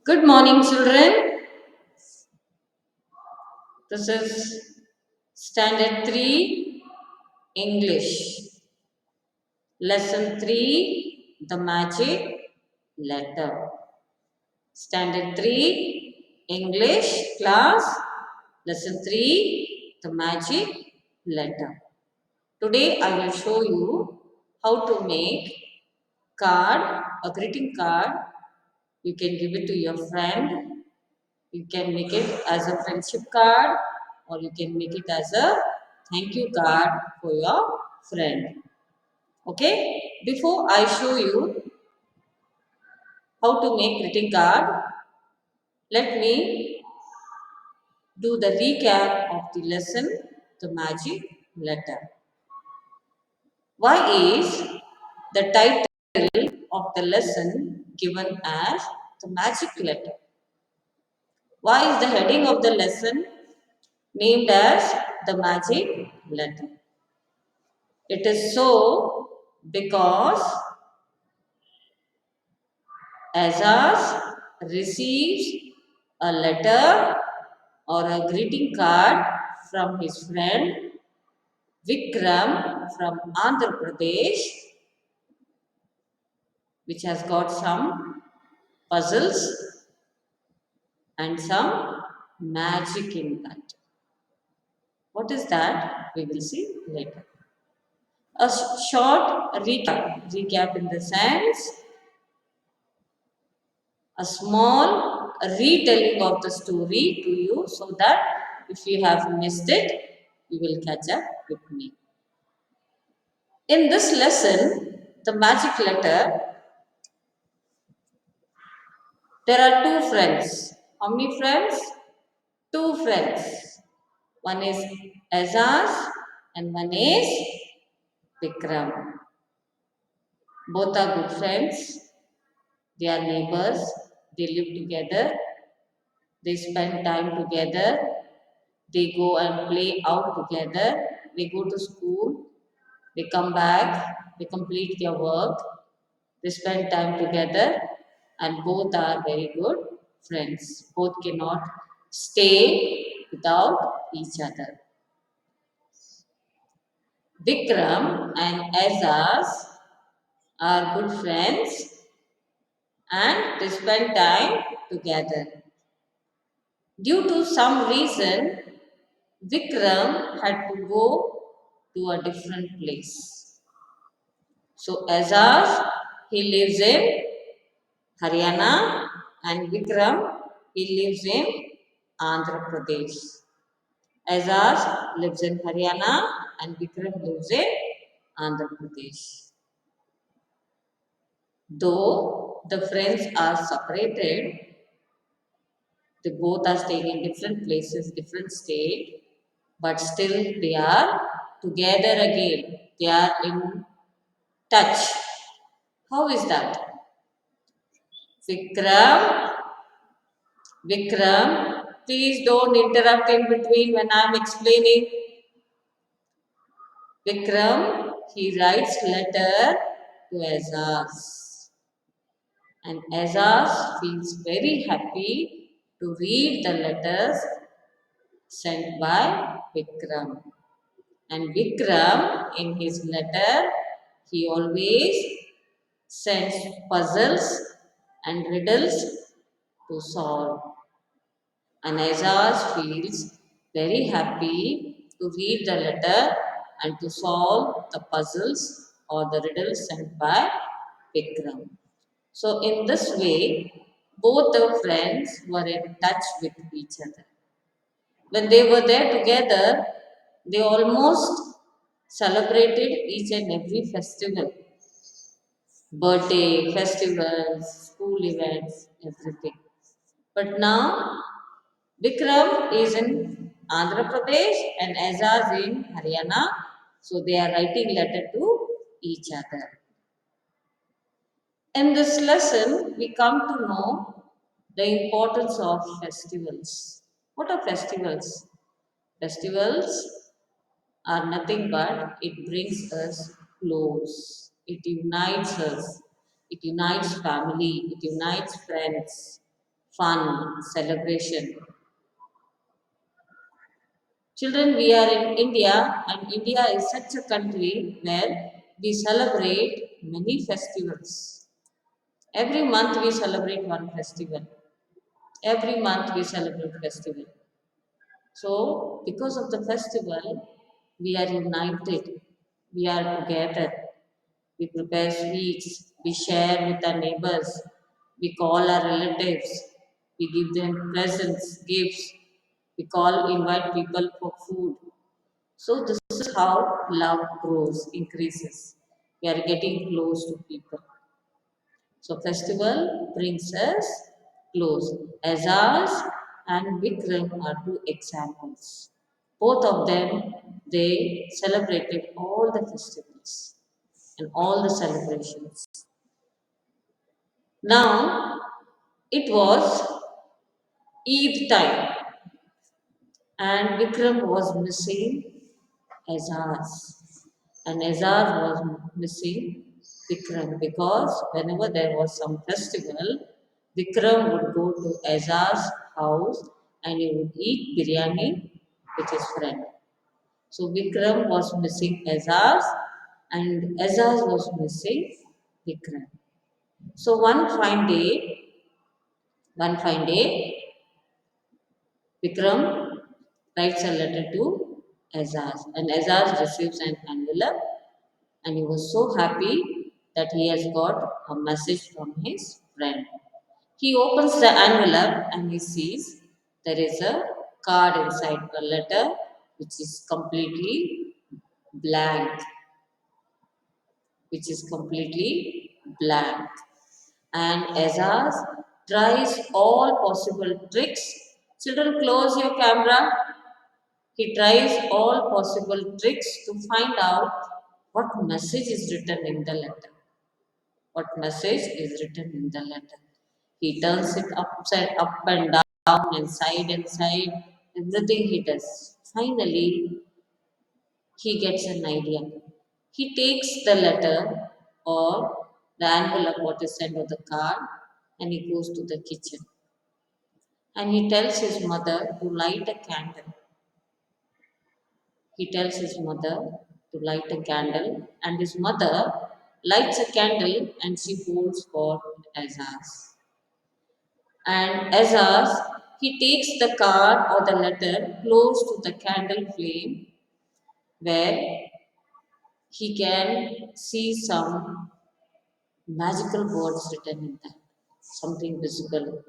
Good morning, children. This is Standard 3 English. Lesson 3 The Magic Letter. Standard 3 English class. Lesson 3 The Magic Letter. Today I will show you how to make a greeting card. You can give it to your friend. You can make it as a friendship card or you can make it as a thank you card for your friend. Okay? Before I show you how to make greeting card, let me do the recap of the lesson, the magic letter. Why is the title of the lesson given as the magic letter? Why is the heading of the lesson named as the magic letter? It is so because Azaz receives a letter or a greeting card from his friend Vikram from Andhra Pradesh, which has got some puzzles and some magic in that. What is that? We will see later. A short recap in the sense a small retelling of the story to you so that if you have missed it, you will catch up with me. In this lesson, the magic letter, there are two friends. How many friends? Two friends. One is Azaz and one is Vikram. Both are good friends. They are neighbors. They live together. They spend time together. They go and play out together. They go to school. They come back. They complete their work. They spend time together. And both are very good friends. Both cannot stay without each other. Vikram and Azaz are good friends and they spend time together. Due to some reason, Vikram had to go to a different place. So Azaz, he lives in Haryana and Vikram, he lives in Andhra Pradesh. Azaz lives in Haryana and Vikram lives in Andhra Pradesh. Though the friends are separated, they both are staying in different places, different state, but still they are together again. They are in touch. How is that? Vikram, Vikram, please don't interrupt in between when I am explaining. Vikram, he writes letter to Azaz. And Azaz feels very happy to read the letters sent by Vikram. And Vikram, in his letter, he always sends puzzles and riddles to solve. And Azaz feels very happy to read the letter and to solve the puzzles or the riddles sent by Vikram. So, in this way, both the friends were in touch with each other. When they were there together, they almost celebrated each and every festival, birthday, festivals, school events, everything. But now Vikram is in Andhra Pradesh and Azaz in Haryana, so they are writing letter to each other. In this lesson, we come to know the importance of festivals. What are festivals? Festivals are nothing but it brings us close. It unites us. It unites family. It unites friends. fun, celebration. Children, we are in India, and India is such a country where we celebrate many festivals. Every month we celebrate one festival. Every month we celebrate festival. So, because of the festival, we are united. We are together. We prepare sweets. We share with our neighbors. We call our relatives. We give them presents, gifts. We call, invite people for food. So, this is how love grows, increases. We are getting close to people. So festival brings us close. Azaz and Vikram are two examples. Both of them, they celebrated all the festivals and all the celebrations. Now, it was Eid time and Vikram was missing Azaz. And Azaz was missing Vikram because whenever there was some festival, Vikram would go to Azaz's house and he would eat biryani with his friend. So Vikram was missing Azaz and Azaz was missing Vikram. So one fine day, Vikram writes a letter to Azaz and Azaz receives an envelope and he was so happy that he has got a message from his friend. He opens the envelope and he sees there is a card inside a letter which is completely blank, which is completely blank. And Azaz tries all possible tricks. Children, close your camera. He tries all possible tricks to find out what message is written in the letter. What message is written in the letter. He turns it up and down and side, everything he does. Finally, he gets an idea. He takes the letter or the envelope what is sent on the card and he goes to the kitchen. And he tells his mother to light a candle. He tells his mother to light a candle, and his mother lights a candle and she holds for Azaz. And Azaz, he takes the card or the letter close to the candle flame where he can see some magical words written in that, something visible.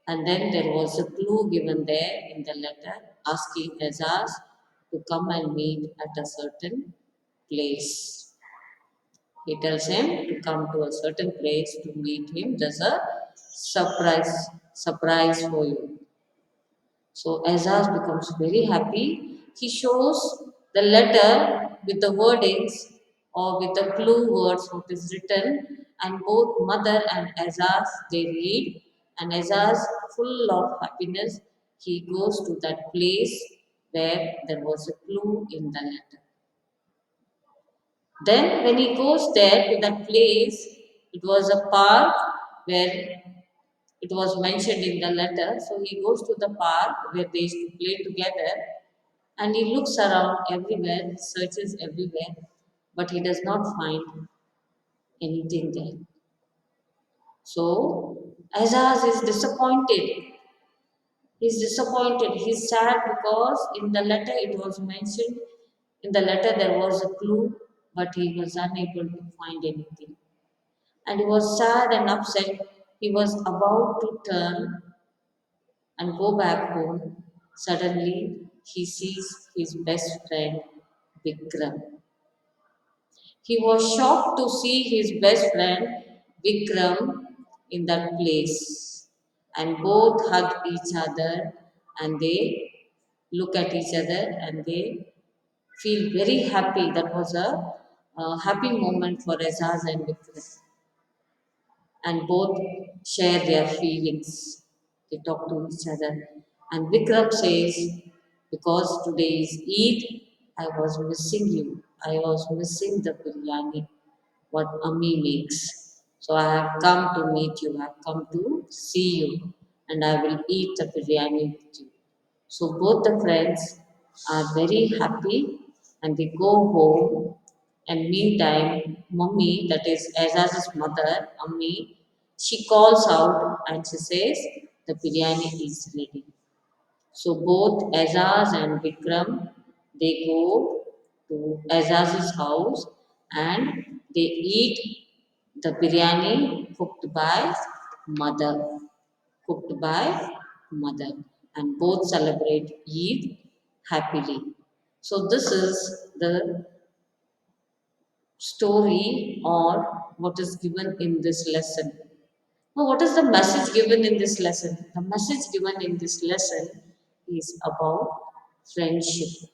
And then there was a clue given there in the letter asking Azaz to come and meet at a certain place. He tells him to come to a certain place to meet him. There's a surprise for you. So Azaz becomes very happy. He shows the letter with the wordings or with the clue words what is written, and both mother and Azaz they read, and Azaz full of happiness he goes to that place where there was a clue in the letter. Then, when he goes there to that place, it was a park where it was mentioned in the letter. So he goes to the park where they used to play together and he looks around everywhere, searches everywhere, but he does not find anything there. So Azaz is disappointed. He's disappointed. He's sad because in the letter it was mentioned, in the letter there was a clue, but he was unable to find anything. And he was sad and upset. He was about to turn and go back home. Suddenly, he sees his best friend Vikram. He was shocked to see his best friend Vikram in that place. And both hug each other and they look at each other and they feel very happy. That was a happy moment for Azaz and Vikram. And both share their feelings. They talk to each other. And Vikram says, because today is Eid, I was missing you. I was missing the biryani, what Ami makes. So I have come to meet you. I have come to see you. and I will eat the biryani with you. So both the friends are very happy and they go home. And meantime, mummy, that is Azaz's mother, Ammi, she calls out and she says, the biryani is ready. So both Azaz and Vikram, they go to Azaz's house and they eat the biryani cooked by mother, and both celebrate Eid happily. So this is the story or what is given in this lesson. Now, what is the message given in this lesson? The message given in this lesson is about friendship.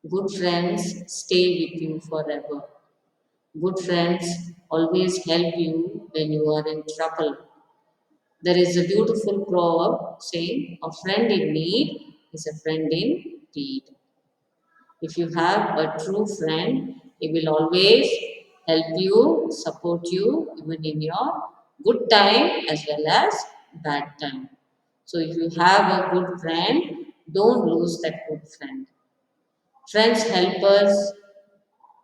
Good friends stay with you forever. Good friends always help you when you are in trouble. There is a beautiful proverb saying, a friend in need is a friend indeed. If you have a true friend, he will always help you, support you, even in your good time as well as bad time. So if you have a good friend, don't lose that good friend. Friends help us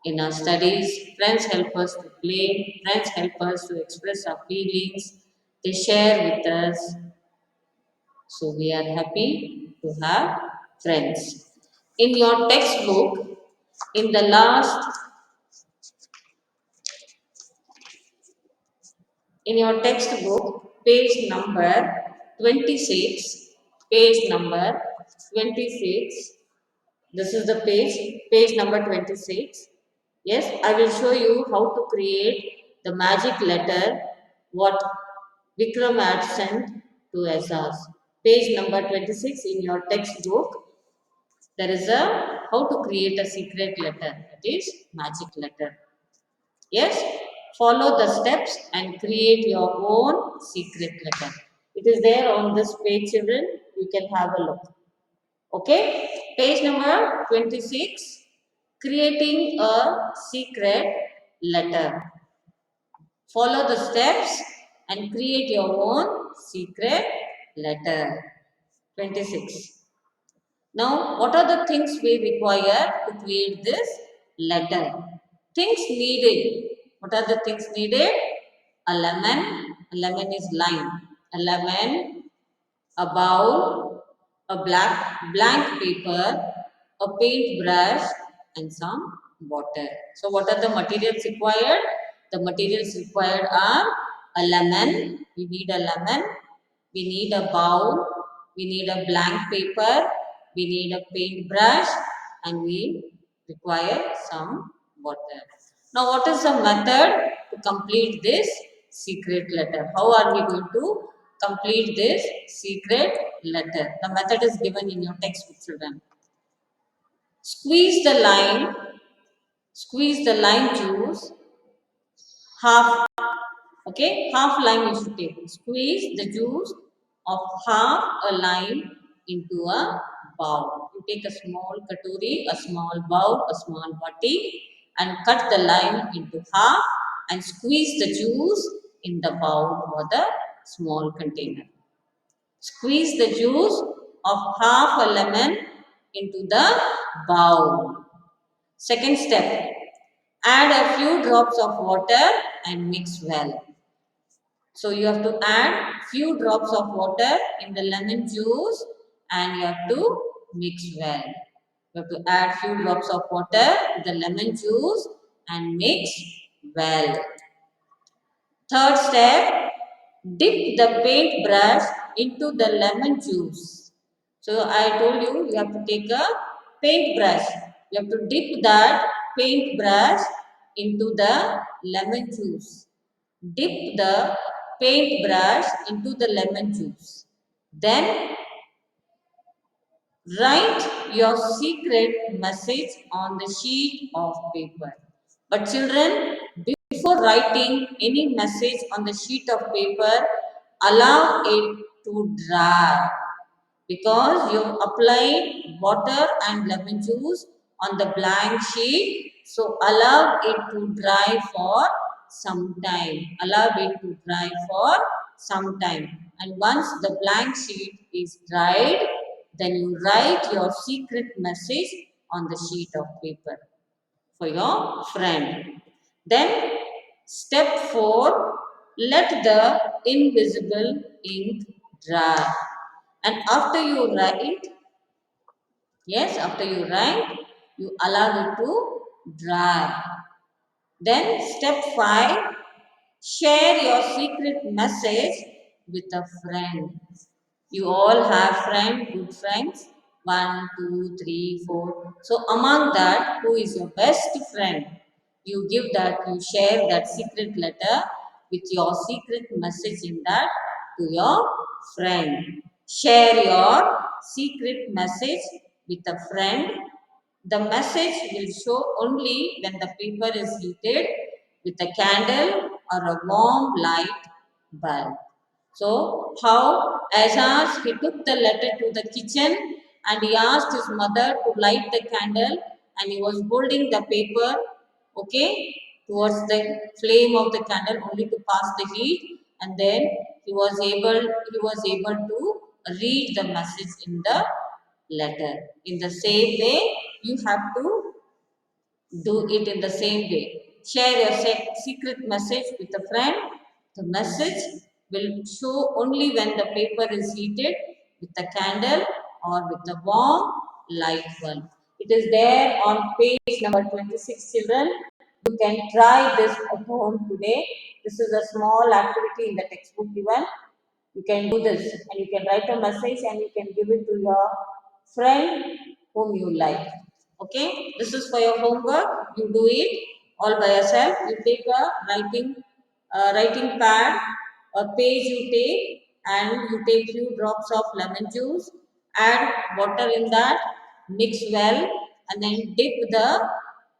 in our studies, friends help us to play, friends help us to express our feelings, they share with us. So we are happy to have friends. In your textbook, in the last in your textbook, page number 26, page number 26, this is the page number 26. Yes, I will show you how to create the magic letter what Vikram had sent to Azaz. Page number 26 in your textbook, there is a how to create a secret letter, that is magic letter. Yes, follow the steps and create your own secret letter. It is there on this page, children. You can have a look. Okay, page number 26, creating a secret letter. Follow the steps and create your own secret letter. 26. Now, what are the things we require to create this letter? Things needed. What are the things needed? A lemon. A lemon is lime. A lemon, a bowl, a blank paper, a paintbrush, and some water. So, what are the materials required? The materials required are a lemon. We need a lemon. We need a bowl. We need a blank paper. We need a paintbrush, and we require some water. Now, what is the method to complete this secret letter? How are we going to complete this secret letter? The method is given in your textbook, children. Squeeze the lime, squeeze the lime juice, half, okay, half lime you should take. Squeeze the juice of half a lime into a bowl. You take a small katuri, a small bowl, a small bati, and cut the lime into half and squeeze the juice in the bowl or the small container. Squeeze the juice of half a lemon into the bowl. Second step, add a few drops of water and mix well. So you have to add few drops of water in the lemon juice and you have to mix well. You have to add few drops of water to the lemon juice and mix well. Third step, dip the paintbrush into the lemon juice. So I told you, you have to take a paintbrush. You have to dip that paintbrush into the lemon juice. Dip the paintbrush into the lemon juice. Then write your secret message on the sheet of paper. But children, before writing any message on the sheet of paper, allow it to dry because you applied water and lemon juice on the blank sheet. So allow it to dry for some time. Allow it to dry for some time. And once the blank sheet is dried, then you write your secret message on the sheet of paper for your friend. Then step 4, let the invisible ink dry. And after you write, yes, after you write, you allow it to dry. Then step 5, share your secret message with a friend. You all have friends, good friends. One, two, three, four. So among that, who is your best friend? You give that, you share that secret letter with your secret message in that to your friend. Share your secret message with a friend. The message will show only when the paper is heated with a candle or a warm light bulb. So, how Azaz he took the letter to the kitchen and he asked his mother to light the candle and he was holding the paper, okay, towards the flame of the candle only to pass the heat, and then he was able to read the message in the letter. In the same way, you have to do it in the same way. Share your secret message with a friend. The message will show only when the paper is heated with a candle or with a warm light bulb. It is there on page number 26, children. You can try this at home today. This is a small activity in the textbook given. You can do this and you can write a message and you can give it to your friend whom you like. Okay, this is for your homework. You do it all by yourself. You take a writing pad, a page you take, and you take few drops of lemon juice, add water in that, mix well, and then dip the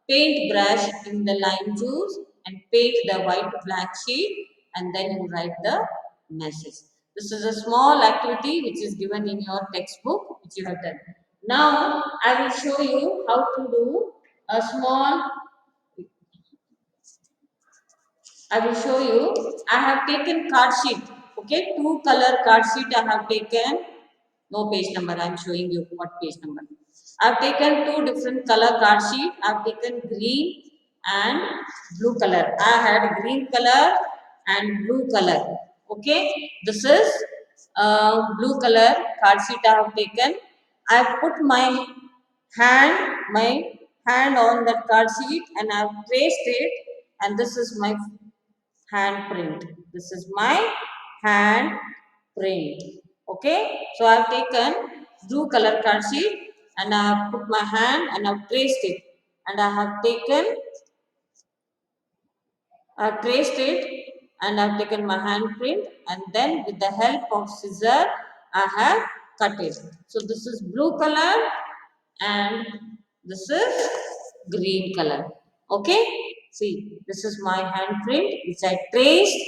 paint brush in the lime juice and paint the white blank sheet, and then you write the message. This is a small activity which is given in your textbook which you have done. Now I will show you how to do a small. I will show you. I have taken card sheet. Okay, two color card sheet I have taken. No page number. I am showing you what page number. I have taken two different color card sheet. I have taken green and blue color. I had green color and blue color. Okay, this is blue color card sheet I have taken. I have put my hand on that card sheet and I have traced it, and this is my hand print. This is my hand print. Okay. So I have taken blue color card sheet and I have put my hand and I have traced it. And I have traced it and I have taken my hand print, and then with the help of scissor I have cut it. So this is blue color and this is green color. Okay, see, this is my handprint which I traced,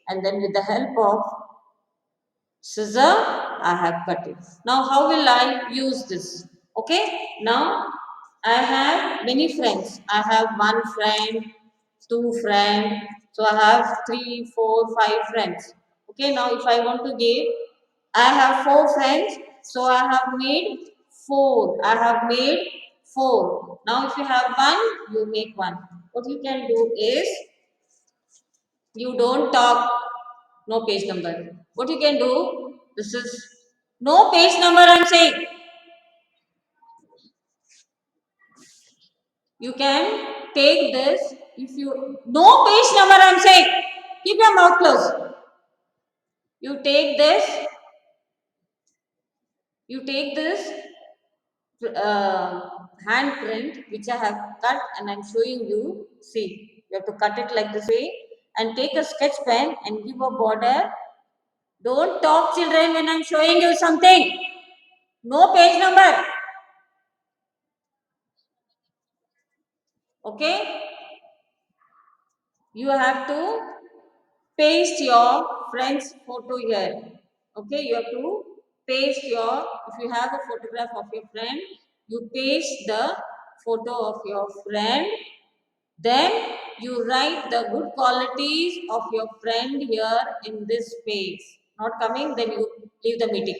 and then with the help of scissor I have cut it. Now how will I use this? Okay, now I have many friends. I have one friend, two friend, so I have 3 4 5 friends. Okay, now if I want to give, I have 4 friends, so I have made 4. I have made 4. Now if you have one, you make one. What you can do is, you don't talk. No page number. What you can do, this is no page number I'm saying. You can take this. If you, no page number I'm saying, keep your mouth closed. You take this, you take this handprint which I have cut and I'm showing you. See, you have to cut it like this way and take a sketch pen and give a border. Don't talk, children, when I'm showing you something. No page number. Okay? You have to paste your friend's photo here. Okay, you have to paste your, if you have a photograph of your friend, you paste the photo of your friend. Then you write the good qualities of your friend here in this page. not coming, then you leave the meeting.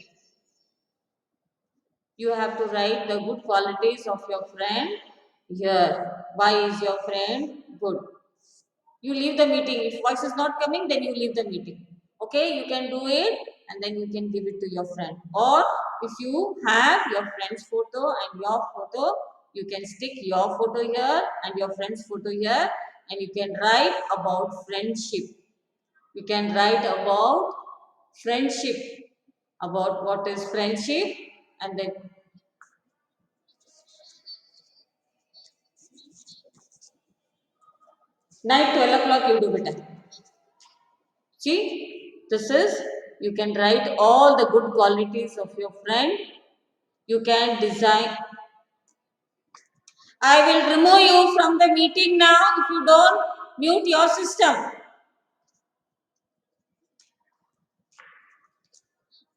You have to write the good qualities of your friend here. Why is your friend good? You leave the meeting. If voice is not coming, then you leave the meeting. Okay, you can do it and then you can give it to your friend. Or if you have your friend's photo and your photo, you can stick your photo here and your friend's photo here and you can write about friendship. You can write about friendship, about what is friendship, and then night 12 o'clock you do better. See, this is, you can write all the good qualities of your friend. You can design. I will remove you from the meeting now if you don't mute your system.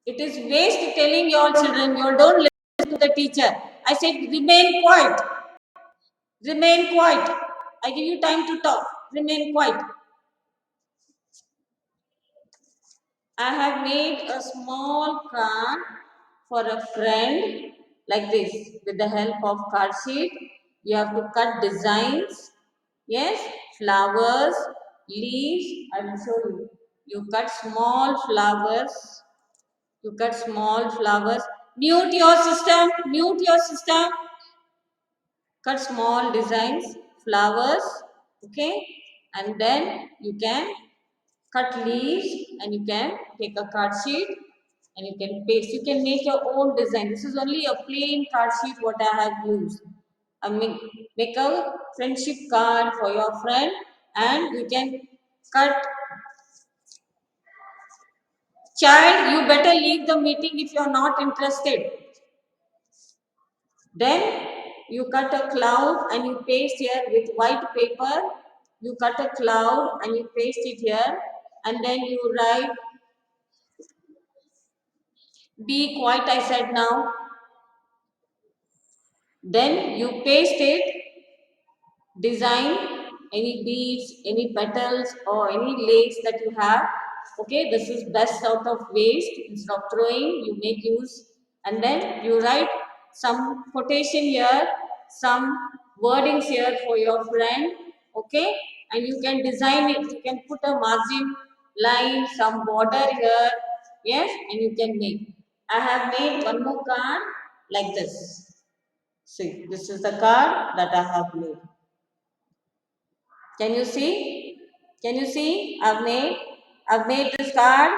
It is waste telling your children, you don't listen to the teacher. I said, remain quiet. Remain quiet. I give you time to talk. Remain quiet. I have made a small card for a friend like this with the help of card sheet. You have to cut designs. Yes, flowers, leaves. I will show you. You cut small flowers. You cut small flowers. Mute your system. Mute your system. Cut small designs, flowers. Okay, and then you can cut leaves and you can take a card sheet and you can paste. You can make your own design. This is only a plain card sheet what I have used. Make a friendship card for your friend and you can cut. Child, you better leave the meeting if you are not interested. Then you cut a cloud and you paste here with white paper. You cut a cloud and you paste it here and then you write, be quiet, I said now. Then you paste it, design any beads, any petals or any lace that you have. Okay, this is best out of waste. Instead of throwing, you make use and then you write some quotation here, some wordings here for your friend. Okay, and you can design it. You can put a margin line, some border here. Yes, and you can make. I have made one more card like this. See, this is the card that I have made. Can you see? Can you see? I've made this card.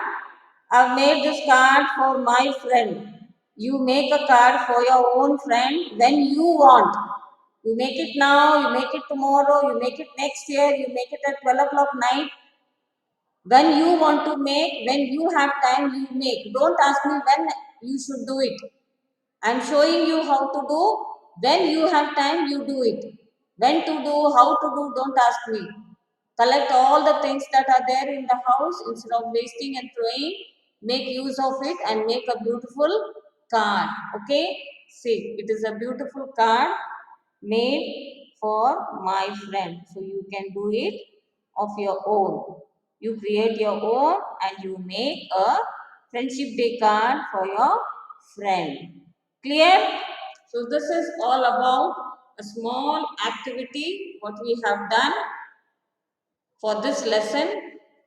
I've made this card for my friend. You make a card for your own friend when you want. You make it now, you make it tomorrow, you make it next year, you make it at 12 o'clock night. When you want to make, when you have time, you make. Don't ask me when you should do it. I'm showing you how to do. When you have time, you do it. When to do, how to do, don't ask me. Collect all the things that are there in the house instead of wasting and throwing. Make use of it and make a beautiful card. Okay? See, it is a beautiful card made for my friend. So you can do it of your own. You create your own and you make a friendship day card for your friend. Clear? So this is all about a small activity what we have done for this lesson.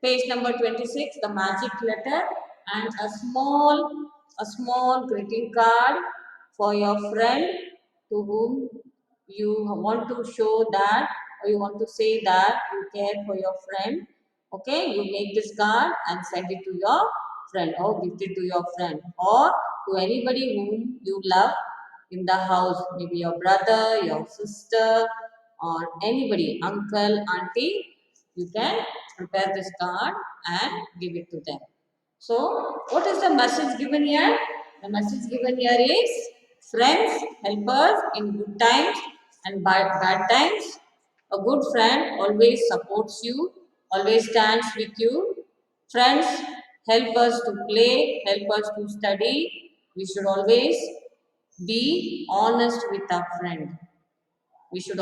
Page number 26, the magic letter and a small greeting card for your friend to whom you want to show that or you want to say that you care for your friend. Okay, you make this card and send it to your friend or gift it to your friend or to anybody whom you love in the house, maybe your brother, your sister, or anybody, uncle, auntie. You can prepare this card and give it to them. So, what is the message given here? The message given here is friends help us in good times and bad times. A good friend always supports you, always stands with you. Friends help us to play, help us to study. We should always be honest with our friend. We should